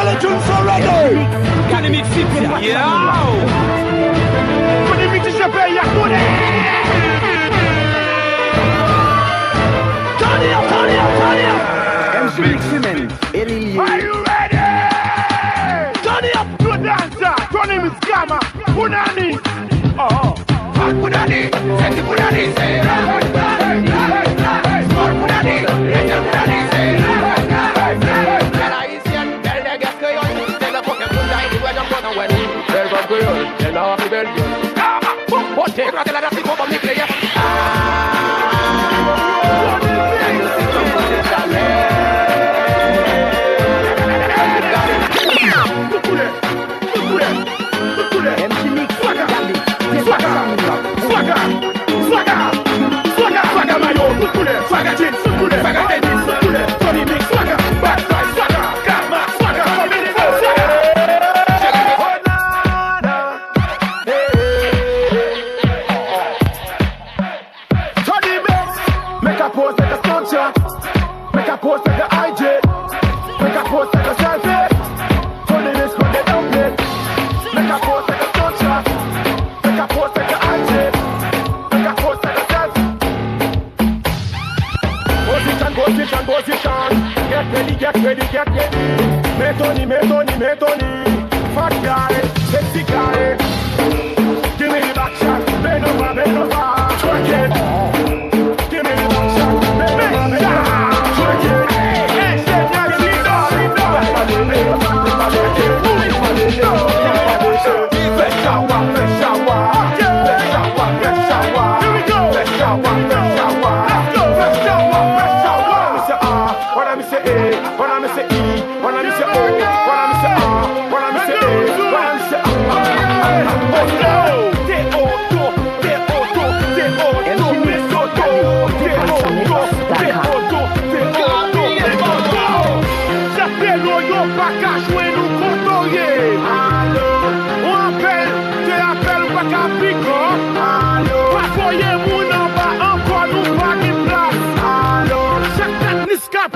the tunes already. Can you mix it? Yeah. When you mix it, you pay your money. Turn it up, turn it up, turn it up. MC Miximent, Eddie. Are you ready? Turn it up to a dancer. Turn him is Gamma. Punani. Oh. Punani. Sexy Punani. Say. Small Punani. Little Punani. Say. Tell the guests go on. Tell the fucking Punani. The way I'm gonna win. Tell God go on. Tell our rebellion. What take? Rather than think about me player. Get ready. Metoni. Fat guy, sexy guy. Give me the back shot. Bend over. Twerk it. Give me the back shot. Bend over. Twerk it. Hey, step back, Let's shower. Here we go. Let's shower. When I say A, when I say E, when I say O, when I say R, when I say A, when I say J'appelle yo pas qu'à jouer nous contoyer. On appelle, tu appelles pas qu'à piquer. Pas voyer mon en bas, encore nous pas de place. Chaque tête niscap